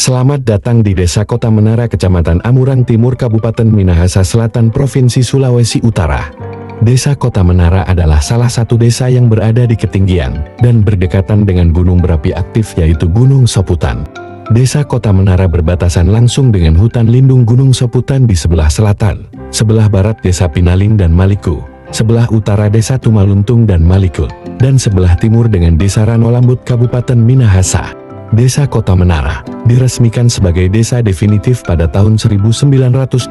Selamat datang di Desa Kota Menara, Kecamatan Amurang Timur, Kabupaten Minahasa Selatan, Provinsi Sulawesi Utara. Desa Kota Menara adalah salah satu desa yang berada di ketinggian dan berdekatan dengan gunung berapi aktif, yaitu Gunung Soputan. Desa Kota Menara berbatasan langsung dengan hutan lindung Gunung Soputan di sebelah selatan, sebelah barat Desa Pinalin dan Maliku, sebelah utara Desa Tumaluntung dan Malikut, dan sebelah timur dengan Desa Ranolambut, Kabupaten Minahasa. Desa Kota Menara diresmikan sebagai desa definitif pada tahun 1985,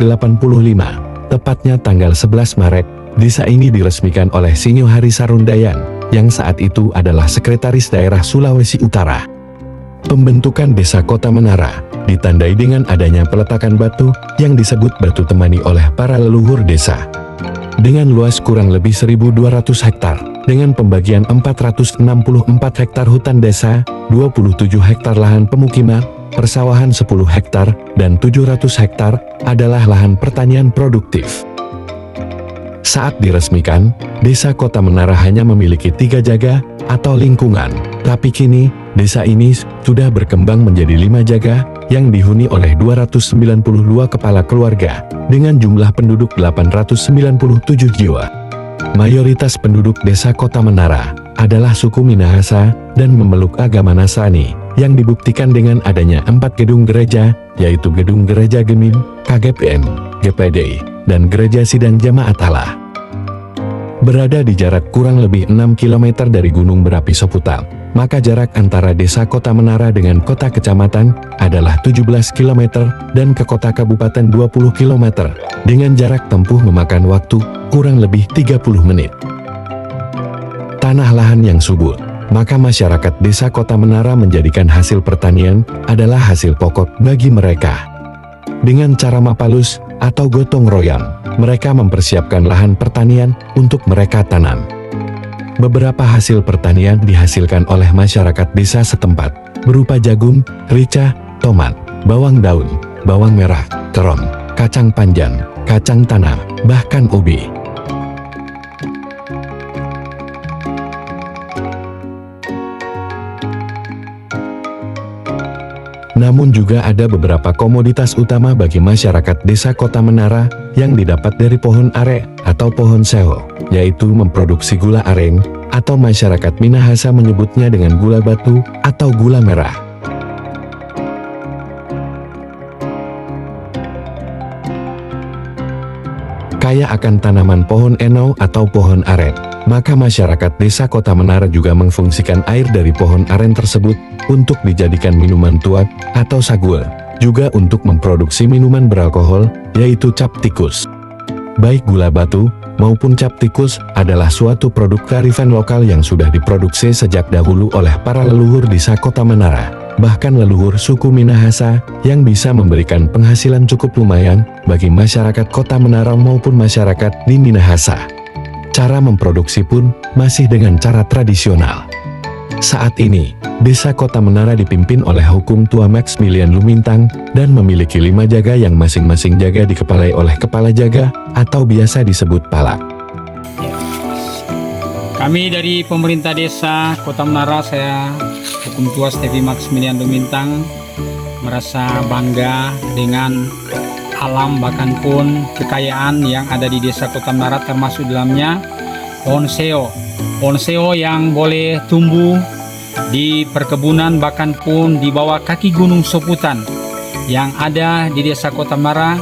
tepatnya tanggal 11 Maret. Desa ini diresmikan oleh Sinyo Hari Sarundayan, yang saat itu adalah Sekretaris Daerah Sulawesi Utara. Pembentukan Desa Kota Menara ditandai dengan adanya peletakan batu yang disebut batu temani oleh para leluhur desa. Dengan luas kurang lebih 1.200 hektar, dengan pembagian 464 hektar hutan desa, 27 hektar lahan pemukiman, persawahan 10 hektar, dan 700 hektar adalah lahan pertanian produktif. Saat diresmikan, Desa Kota Menara hanya memiliki 3 jaga atau lingkungan, tapi kini, desa ini sudah berkembang menjadi 5 jaga yang dihuni oleh 292 kepala keluarga, dengan jumlah penduduk 897 jiwa. Mayoritas penduduk Desa Kota Menara adalah suku Minahasa dan memeluk agama Nasrani, yang dibuktikan dengan adanya 4 gedung gereja, yaitu Gedung Gereja Gemim, KGPM, GPD, dan Gereja Sidang Jamaat Allah. Berada di jarak kurang lebih 6 km dari Gunung Berapi Soputan, maka jarak antara Desa Kota Menara dengan kota kecamatan adalah 17 km dan ke kota kabupaten 20 km, dengan jarak tempuh memakan waktu kurang lebih 30 menit. Tanah lahan yang subur, maka masyarakat Desa Kota Menara menjadikan hasil pertanian adalah hasil pokok bagi mereka. Dengan cara mapalus atau gotong royong, mereka mempersiapkan lahan pertanian untuk mereka tanam. Beberapa hasil pertanian dihasilkan oleh masyarakat desa setempat, berupa jagung, rica, tomat, bawang daun, bawang merah, terong, kacang panjang, kacang tanah, bahkan ubi. Namun juga ada beberapa komoditas utama bagi masyarakat Desa Kota Menara yang didapat dari pohon are atau pohon seho, yaitu memproduksi gula aren, atau masyarakat Minahasa menyebutnya dengan gula batu atau gula merah. Kaya akan tanaman pohon eno atau pohon aren, maka masyarakat Desa Kota Menara juga memfungsikan air dari pohon aren tersebut untuk dijadikan minuman tuak atau sagul, juga untuk memproduksi minuman beralkohol, yaitu cap tikus. Baik gula batu maupun cap tikus adalah suatu produk kearifan lokal yang sudah diproduksi sejak dahulu oleh para leluhur Desa Kota Menara, bahkan leluhur suku Minahasa, yang bisa memberikan penghasilan cukup lumayan bagi masyarakat Kota Menara maupun masyarakat di Minahasa. Cara memproduksi pun masih dengan cara tradisional. Saat ini, Desa Kota Menara dipimpin oleh Hukum Tua Maxmilian Lumintang dan memiliki 5 jaga yang masing-masing jaga dikepalai oleh kepala jaga atau biasa disebut palak. Kami dari pemerintah Desa Kota Menara, saya Hukum Tua Stevi Maxmilian Lumintang, merasa bangga dengan alam bahkan pun kekayaan yang ada di Desa Kota Menara, termasuk dalamnya pohon seo. Pohon seo yang boleh tumbuh di perkebunan bahkan pun di bawah kaki Gunung Soputan yang ada di Desa Kota Menara,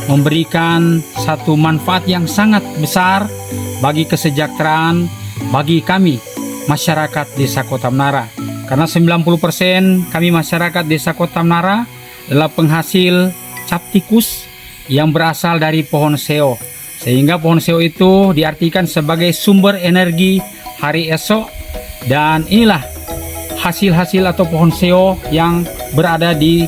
memberikan satu manfaat yang sangat besar bagi kesejahteraan bagi kami masyarakat Desa Kota Menara. Karena 90% kami masyarakat Desa Kota Menara adalah penghasil cap tikus yang berasal dari pohon seo. Sehingga pohon seo itu diartikan sebagai sumber energi hari esok, dan inilah hasil-hasil atau pohon seo yang berada di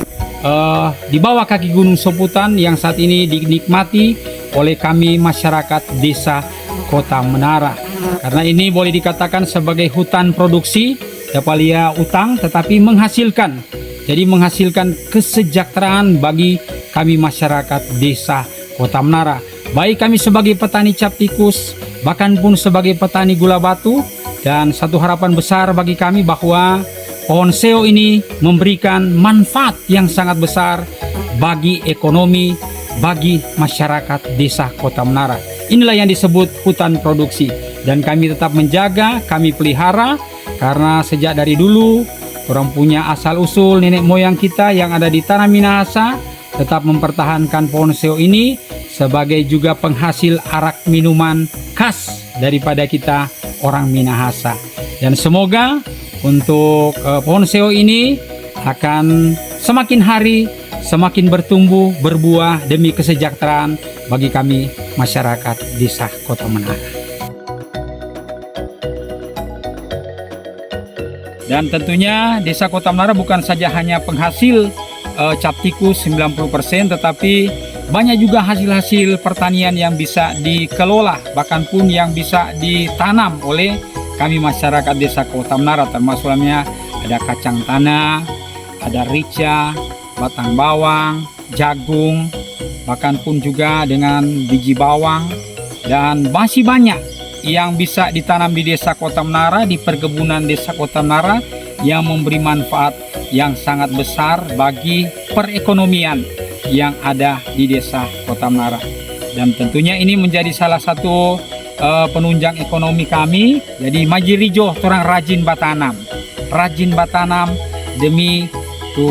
bawah kaki Gunung Soputan yang saat ini dinikmati oleh kami masyarakat Desa Kota Menara. Karena ini boleh dikatakan sebagai hutan produksi, dapalia utang, tetapi menghasilkan. Jadi menghasilkan kesejahteraan bagi kami masyarakat Desa Kota Menara. Baik kami sebagai petani cap tikus, bahkan pun sebagai petani gula batu. Dan satu harapan besar bagi kami bahwa pohon seo ini memberikan manfaat yang sangat besar bagi ekonomi, bagi masyarakat desa Kota Menara. Inilah yang disebut hutan produksi, dan kami tetap menjaga, kami pelihara, karena sejak dari dulu orang punya asal usul nenek moyang kita yang ada di tanah Minahasa tetap mempertahankan pohon seo ini sebagai juga penghasil arak minuman khas daripada kita orang Minahasa. Dan semoga untuk pohon seo ini akan semakin hari semakin bertumbuh, berbuah demi kesejahteraan bagi kami masyarakat desa Kota Menara. Dan tentunya desa Kota Menara bukan saja hanya penghasil cap tikus 90%, tetapi banyak juga hasil-hasil pertanian yang bisa dikelola, bahkan pun yang bisa ditanam oleh kami masyarakat desa Kota Menara, termasuknya ada kacang tanah, ada rica, batang bawang, jagung, bahkan pun juga dengan biji bawang, dan masih banyak yang bisa ditanam di desa Kota Menara, di perkebunan desa Kota Menara, yang memberi manfaat yang sangat besar bagi perekonomian yang ada di desa Kota Menara. Dan tentunya ini menjadi salah satu penunjang ekonomi kami. Jadi Majirijo orang rajin batanam demi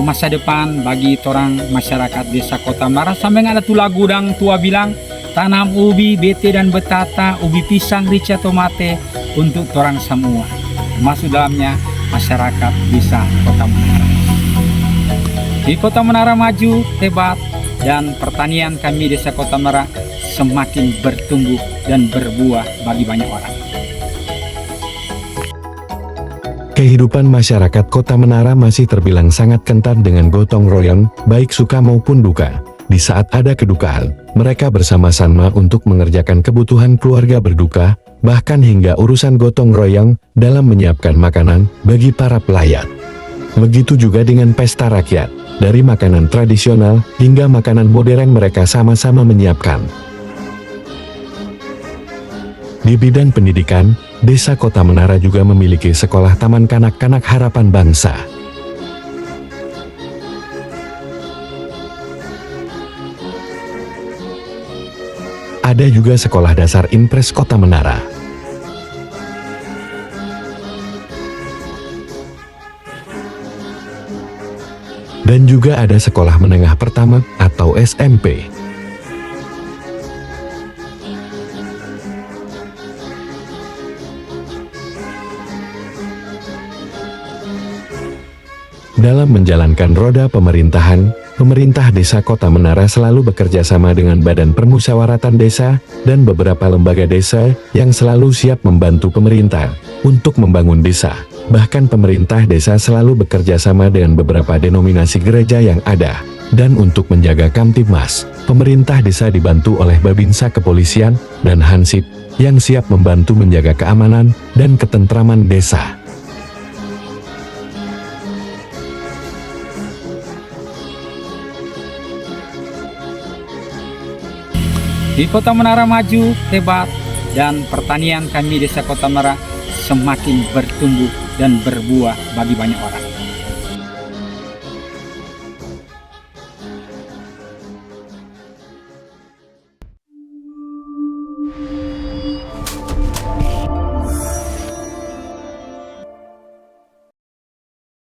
masa depan bagi orang masyarakat desa Kota Menara. Sampai ada tuh lagu dang tua bilang, tanam ubi, bete dan betata, ubi pisang, rica, tomate untuk orang semua, masuk dalamnya masyarakat desa Kota Menara. Di Kota Menara maju, hebat, dan pertanian kami desa Kota Menara semakin bertumbuh dan berbuah bagi banyak orang. Kehidupan masyarakat Kota Menara masih terbilang sangat kental dengan gotong royong, baik suka maupun duka. Di saat ada kedukaan, mereka bersama-sama untuk mengerjakan kebutuhan keluarga berduka, bahkan hingga urusan gotong royong dalam menyiapkan makanan bagi para pelayat. Begitu juga dengan pesta rakyat, dari makanan tradisional hingga makanan modern mereka sama-sama menyiapkan. Di bidang pendidikan, desa Kota Menara juga memiliki sekolah taman kanak-kanak harapan bangsa. Ada juga sekolah dasar Impres Kota Menara. Dan juga ada sekolah menengah pertama atau SMP. Dalam menjalankan roda pemerintahan, pemerintah desa Kota Menara selalu bekerja sama dengan Badan Permusyawaratan Desa dan beberapa lembaga desa yang selalu siap membantu pemerintah untuk membangun desa. Bahkan pemerintah desa selalu bekerja sama dengan beberapa denominasi gereja yang ada. Dan untuk menjaga Kamtibmas, pemerintah desa dibantu oleh Babinsa Kepolisian dan Hansip yang siap membantu menjaga keamanan dan ketentraman desa. Di Kota Menara maju, hebat, dan pertanian kami desa Kota Menara semakin bertumbuh dan berbuah bagi banyak orang.